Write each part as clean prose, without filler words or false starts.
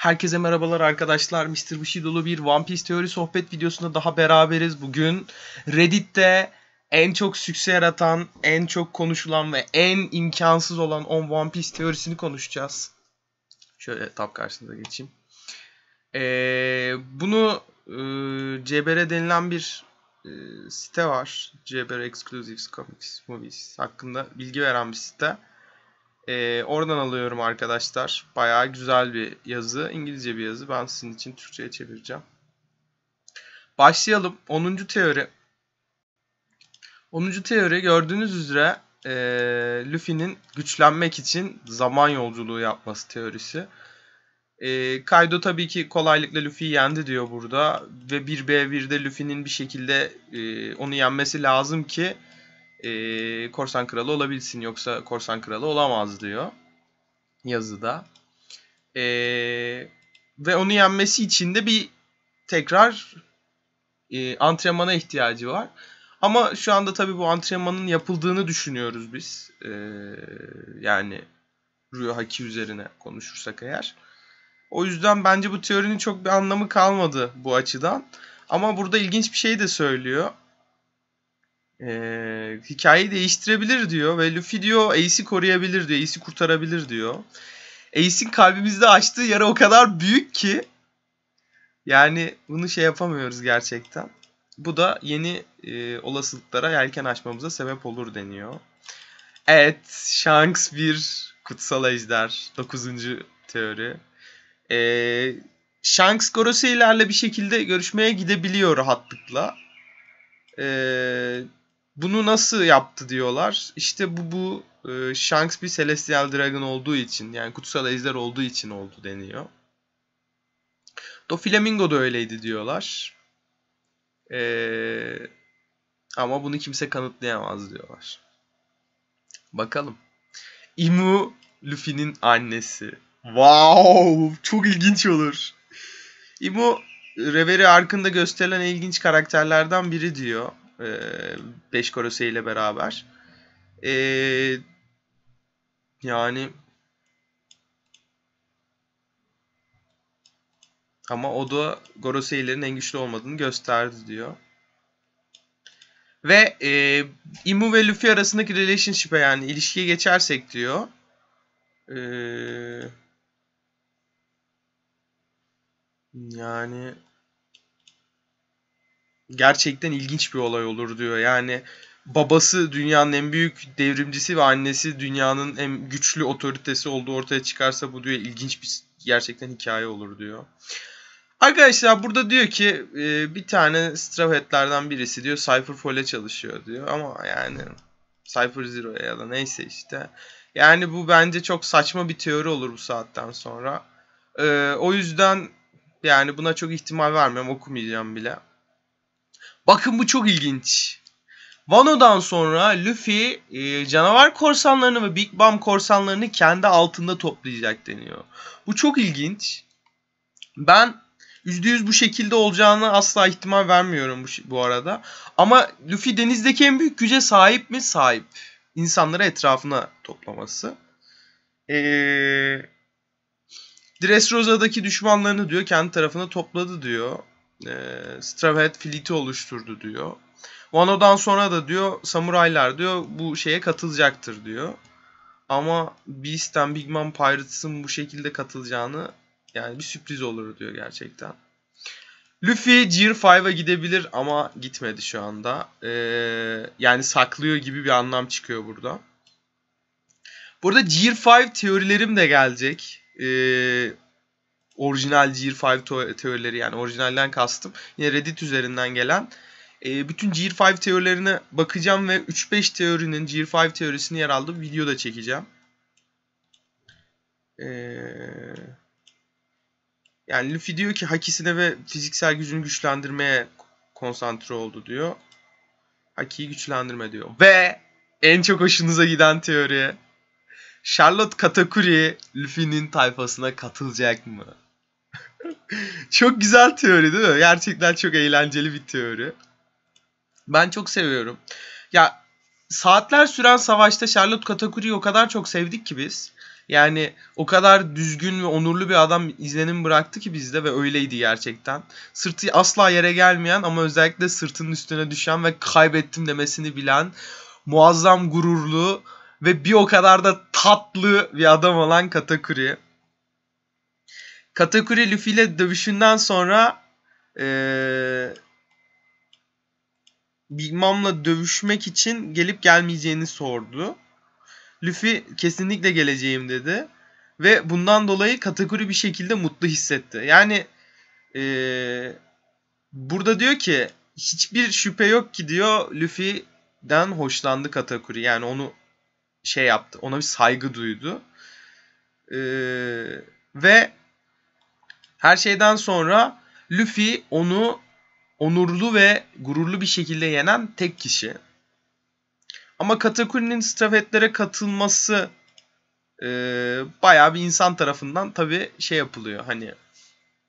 Herkese merhabalar arkadaşlar. Mr. Bushido'lu bir One Piece teori sohbet videosunda daha beraberiz. Bugün Reddit'te en çok sükse yaratan, en çok konuşulan ve en imkansız olan One Piece teorisini konuşacağız. Şöyle tab karşısına geçeyim. Bunu CBR denilen bir site var. CBR Exclusives Comics Movies hakkında bilgi veren bir site. Oradan alıyorum arkadaşlar. Bayağı güzel bir yazı. İngilizce bir yazı. Ben sizin için Türkçe'ye çevireceğim. Başlayalım. 10. teori. 10. teori gördüğünüz üzere Luffy'nin güçlenmek için zaman yolculuğu yapması teorisi. Kaido tabii ki kolaylıkla Luffy'yi yendi diyor burada. Ve 1v1'de Luffy'nin bir şekilde onu yenmesi lazım ki Korsan Kralı olabilsin. Yoksa Korsan Kralı olamaz diyor yazıda. Ve onu yenmesi için de bir tekrar antrenmana ihtiyacı var. Ama şu anda tabii bu antrenmanın yapıldığını düşünüyoruz biz. Yani Ryo Haki üzerine konuşursak eğer. O yüzden bence bu teorinin çok bir anlamı kalmadı bu açıdan. Ama burada ilginç bir şey de söylüyor. Hikayeyi değiştirebilir diyor ve Luffy diyor Ace'i koruyabilir diyor. Ace'i kurtarabilir diyor. Ace'in kalbimizde açtığı yara o kadar büyük ki yani bunu şey yapamıyoruz gerçekten. Bu da yeni olasılıklara yelken açmamıza sebep olur deniyor. Evet, Shanks bir kutsal ejder. 9. teori. Shanks Gorosei'lerle bir şekilde görüşmeye gidebiliyor rahatlıkla. Bunu nasıl yaptı diyorlar. İşte bu Shanks bir Celestial Dragon olduğu için, yani kutsal ejder olduğu için oldu deniyor. Doflamingo da öyleydi diyorlar. Ama bunu kimse kanıtlayamaz diyorlar. Bakalım. Imu Luffy'nin annesi. Wow! Çok ilginç olur. Imu Reverie Ark'ında gösterilen ilginç karakterlerden biri diyor. 5 Gorosei ile beraber. Yani ama o da Gorosei'lerin en güçlü olmadığını gösterdi diyor. Ve Imu ve Luffy arasındaki relationship'e, yani ilişkiye geçersek diyor. Yani gerçekten ilginç bir olay olur diyor. Yani babası dünyanın en büyük devrimcisi ve annesi dünyanın en güçlü otoritesi olduğu ortaya çıkarsa bu diyor ilginç bir gerçekten hikaye olur diyor. Arkadaşlar burada diyor ki bir tane Straw Hat'lerden birisi diyor Cypher Foil'e çalışıyor diyor. Ama yani Cypher Zero'ya ya da neyse işte. Yani bu bence çok saçma bir teori olur bu saatten sonra. O yüzden yani buna çok ihtimal vermiyorum, okumayacağım bile. Bakın bu çok ilginç. Wano'dan sonra Luffy canavar korsanlarını ve Big Mom korsanlarını kendi altında toplayacak deniyor. Bu çok ilginç. Ben %100 bu şekilde olacağını asla ihtimal vermiyorum bu arada. Ama Luffy denizdeki en büyük güce sahip mi? Sahip. İnsanları etrafına toplaması. Dressrosa'daki düşmanlarını diyor kendi tarafına topladı diyor. Straw Hat Fleet'i oluşturdu diyor. Wano'dan sonra da diyor samuraylar diyor bu şeye katılacaktır diyor. Ama Beast'ten Big Mom Pirates'ın bu şekilde katılacağını, yani bir sürpriz olur diyor gerçekten. Luffy Gear 5'a gidebilir ama gitmedi şu anda. Yani saklıyor gibi bir anlam çıkıyor burada. Burada Gear 5 teorilerim de gelecek. Orijinal Gear 5 teorileri, yani orijinalden kastım. Yine Reddit üzerinden gelen. Bütün Gear 5 teorilerine bakacağım ve 3-5 teorinin Gear 5 teorisini yer aldığı video da çekeceğim. Yani Luffy diyor ki Haki'sine ve fiziksel gücünü güçlendirmeye konsantre oldu diyor. Haki'yi güçlendirme diyor. Ve en çok hoşunuza giden teori. Charlotte Katakuri Luffy'nin tayfasına katılacak mı? Çok güzel teori değil mi? Gerçekten çok eğlenceli bir teori. Ben çok seviyorum. Ya saatler süren savaşta Charlotte Katakuri'yi o kadar çok sevdik ki biz. Yani o kadar düzgün ve onurlu bir adam izlenim bıraktı ki bizde ve öyleydi gerçekten. Sırtı asla yere gelmeyen ama özellikle sırtının üstüne düşen ve kaybettim demesini bilen, muazzam gururlu ve bir o kadar da tatlı bir adam olan Katakuri. Katakuri Luffy ile dövüşünden sonra Big Mom'la dövüşmek için gelip gelmeyeceğini sordu. Luffy kesinlikle geleceğim dedi. Ve bundan dolayı Katakuri bir şekilde mutlu hissetti. Yani burada diyor ki hiçbir şüphe yok ki diyor Luffy'den hoşlandı Katakuri. Yani onu şey yaptı. Ona bir saygı duydu. Ve her şeyden sonra Luffy onu onurlu ve gururlu bir şekilde yenen tek kişi. Ama Katakuri'nin stafetlere katılması bayağı bir insan tarafından tabii şey yapılıyor. Hani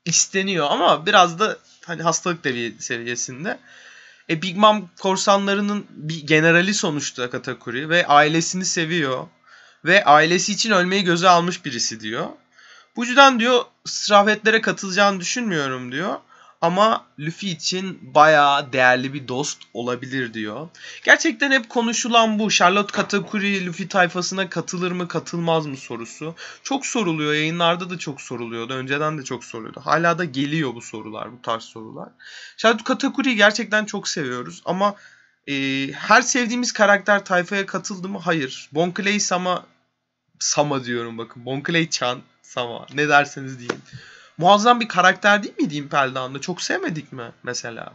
isteniyor ama biraz da hani hastalık seviyesinde. Big Mom korsanlarının bir generali sonuçta Katakuri ve ailesini seviyor. Ve ailesi için ölmeyi göze almış birisi diyor. Bu yüzden diyor stafetlere katılacağını düşünmüyorum diyor. Ama Luffy için bayağı değerli bir dost olabilir diyor. Gerçekten hep konuşulan bu. Charlotte Katakuri Luffy tayfasına katılır mı katılmaz mı sorusu. Çok soruluyor. Yayınlarda da çok soruluyordu. Önceden de çok soruluyordu. Hala da geliyor bu sorular, bu tarz sorular. Charlotte Katakuri'yi gerçekten çok seviyoruz. Ama her sevdiğimiz karakter tayfaya katıldı mı? Hayır. Bon Clay Sama diyorum bakın. Bon Clay-chan Sama. Ne derseniz deyin. Muazzam bir karakter değil miydi Impel Down'da? Çok sevmedik mi mesela?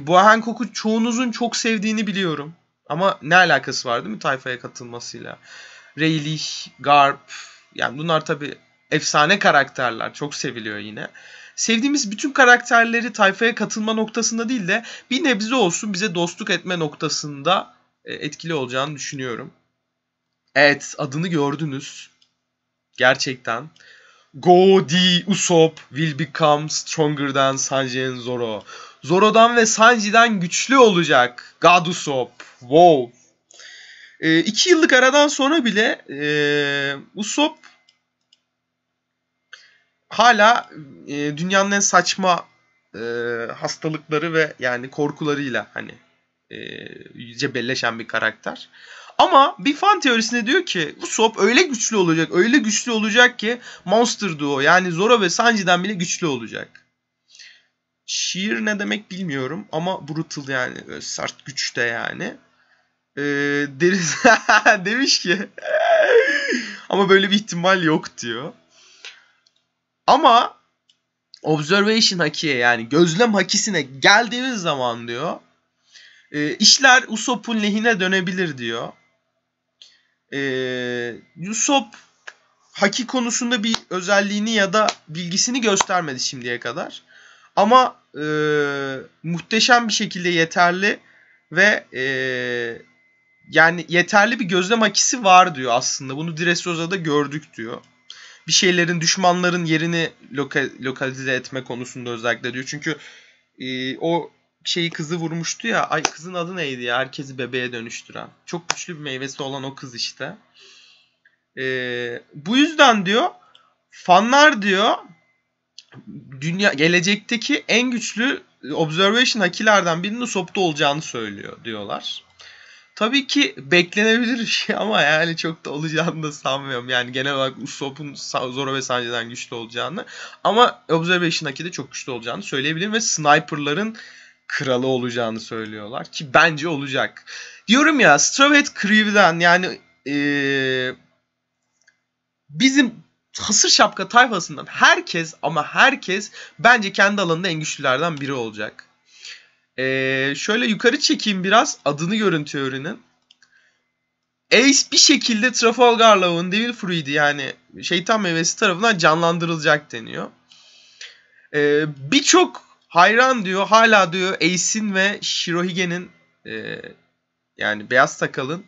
Bu Hancock'u çoğunuzun çok sevdiğini biliyorum. Ama ne alakası var değil mi tayfaya katılmasıyla? Rayleigh, Garp, yani bunlar tabii efsane karakterler. Çok seviliyor yine. Sevdiğimiz bütün karakterleri tayfaya katılma noktasında değil de bir nebze olsun bize dostluk etme noktasında etkili olacağını düşünüyorum. Evet, adını gördünüz. Gerçekten. Go the Usopp will become stronger than Sanji and Zoro. Zoro'dan ve Sanji'den güçlü olacak. God Usopp. Wow. 2 yıllık aradan sonra bile Usopp hala dünyanın en saçma hastalıkları ve yani korkularıyla hani cebelleşen bir karakter. Ama bir fan teorisinde diyor ki Usopp öyle güçlü olacak, öyle güçlü olacak ki Monster Duo yani Zoro ve Sanji'den bile güçlü olacak. Şiir ne demek bilmiyorum ama brutal yani sert güçte yani. Deriz demiş ki ama böyle bir ihtimal yok diyor. Ama Observation Haki'ye yani gözlem hakisine geldiğimiz zaman diyor işler Usopp'un lehine dönebilir diyor. Usopp haki konusunda bir özelliğini ya da bilgisini göstermedi şimdiye kadar. Ama muhteşem bir şekilde yeterli ve yani yeterli bir gözlem hakisi var diyor aslında. Bunu Dressrosa'da gördük diyor. Bir şeylerin, düşmanların yerini lokalize etme konusunda özellikle diyor. Çünkü o şeyi kızı vurmuştu ya. Ay kızın adı neydi ya? Herkesi bebeğe dönüştüren. Çok güçlü bir meyvesi olan o kız işte. Bu yüzden diyor fanlar diyor gelecekteki en güçlü observation hakilerden birinin Usopp'ta olacağını söylüyor diyorlar. Tabii ki beklenebilir bir şey ama yani çok da olacağını da sanmıyorum. Yani genel olarak Usopp'un Zoro ve Sanji'den güçlü olacağını ama Observation Haki'de çok güçlü olacağını söyleyebilirim ve sniper'ların kralı olacağını söylüyorlar ki bence olacak. Diyorum ya Straw Hat Crew'den yani bizim hasır şapka tayfasından herkes ama herkes bence kendi alanında en güçlülerden biri olacak. Şöyle yukarı çekeyim biraz adını görün teorinin. Ace bir şekilde Trafalgar Lawo'nun Devil Fruit'i yani şeytan meyvesi tarafından canlandırılacak deniyor. Birçok hayran diyor hala diyor Ace'in ve Shirohige'nin yani beyaz sakalın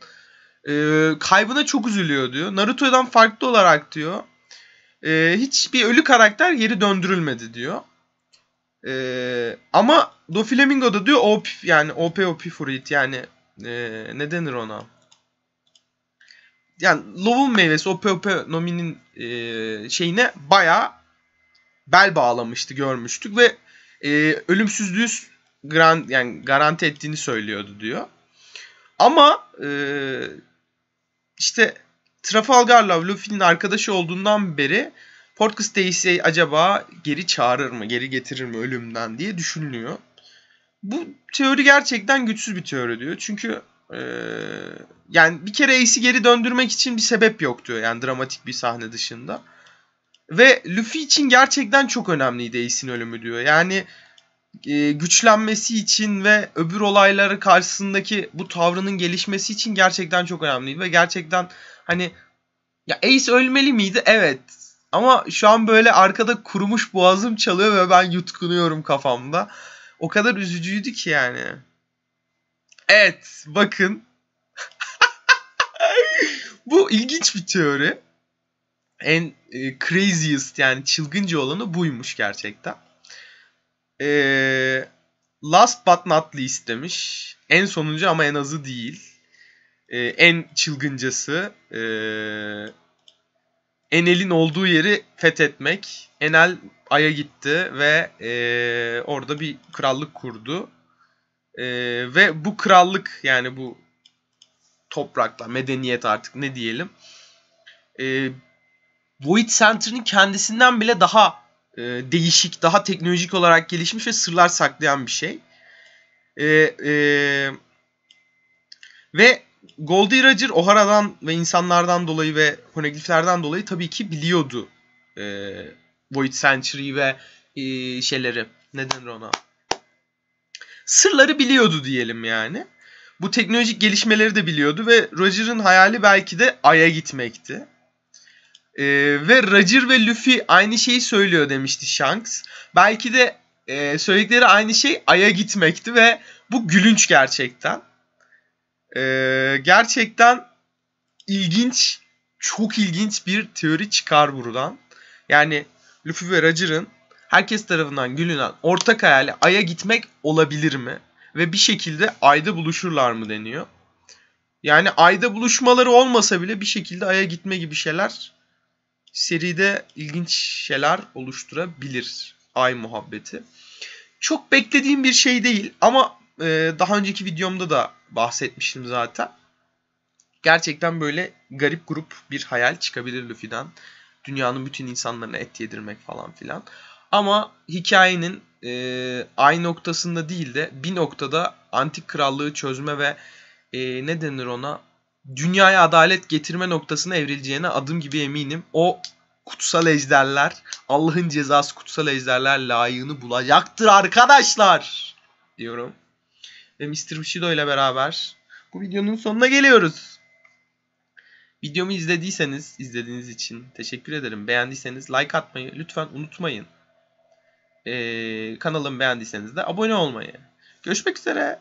kaybına çok üzülüyor diyor. Naruto'dan farklı olarak diyor hiçbir ölü karakter geri döndürülmedi diyor. Ama Doflamingo'da diyor OP yani OP Fruit yani ne denir ona? yani Lov'un meyvesi o Nomi'nin şeyine bayağı bel bağlamıştı, görmüştük ve ölümsüzlüğü yani garanti ettiğini söylüyordu diyor. Ama işte Trafalgar'la Luffy'nin arkadaşı olduğundan beri Portcullis Daisy acaba geri çağırır mı, geri getirir mi ölümden diye düşünülüyor. Bu teori gerçekten güçsüz bir teori diyor. Çünkü yani bir kere Ace'i geri döndürmek için bir sebep yok diyor. Yani dramatik bir sahne dışında. Ve Luffy için gerçekten çok önemliydi Ace'in ölümü diyor. Yani güçlenmesi için ve öbür olayları karşısındaki bu tavrının gelişmesi için gerçekten çok önemliydi. Ve gerçekten hani ya Ace ölmeli miydi? Evet. Ama şu an böyle arkada kurumuş boğazım çalıyor ve ben yutkunuyorum kafamda. O kadar üzücüydü ki yani. Evet, bakın. Bu ilginç bir teori. En craziest yani çılgınca olanı buymuş gerçekten. Last but not least demiş. En sonuncu ama en azı değil. En çılgıncası. Enel'in olduğu yeri fethetmek. Enel Ay'a gitti ve orada bir krallık kurdu. Ve bu krallık yani bu topraklar, medeniyet artık ne diyelim. Void Center'ın kendisinden bile daha değişik, daha teknolojik olarak gelişmiş ve sırlar saklayan bir şey. Ve Goldie Roger O'Hara'dan ve insanlardan dolayı ve Poneglyph'lerden dolayı tabii ki biliyordu Void Century ve şeyleri, ne denir ona? Sırları biliyordu diyelim yani. Bu teknolojik gelişmeleri de biliyordu ve Roger'ın hayali belki de Ay'a gitmekti. Ve Roger ve Luffy aynı şeyi söylüyor demişti Shanks. Belki de söyledikleri aynı şey Ay'a gitmekti ve bu gülünç gerçekten. Gerçekten ilginç, çok ilginç bir teori çıkar buradan. Yani Luffy ve Roger'ın herkes tarafından gülünen ortak hayali Ay'a gitmek olabilir mi? Ve bir şekilde Ay'da buluşurlar mı deniyor. Yani Ay'da buluşmaları olmasa bile bir şekilde Ay'a gitme gibi şeyler seride ilginç şeyler oluşturabilir. Ay muhabbeti. Çok beklediğim bir şey değil ama daha önceki videomda da bahsetmiştim zaten. Gerçekten böyle garip grup bir hayal çıkabilir Luffy'den. Dünyanın bütün insanlarına et yedirmek falan filan. Ama hikayenin ay noktasında değil de bir noktada antik krallığı çözme ve ne denir ona? Dünyaya adalet getirme noktasına evrileceğine adım gibi eminim. O kutsal ejderler, Allah'ın cezası kutsal ejderler layığını bulacaktır arkadaşlar diyorum. Ve Mr. Bushido ile beraber bu videonun sonuna geliyoruz. Videomu izlediyseniz izlediğiniz için teşekkür ederim. Beğendiyseniz like atmayı lütfen unutmayın. Kanalımı beğendiyseniz de abone olmayı. Görüşmek üzere.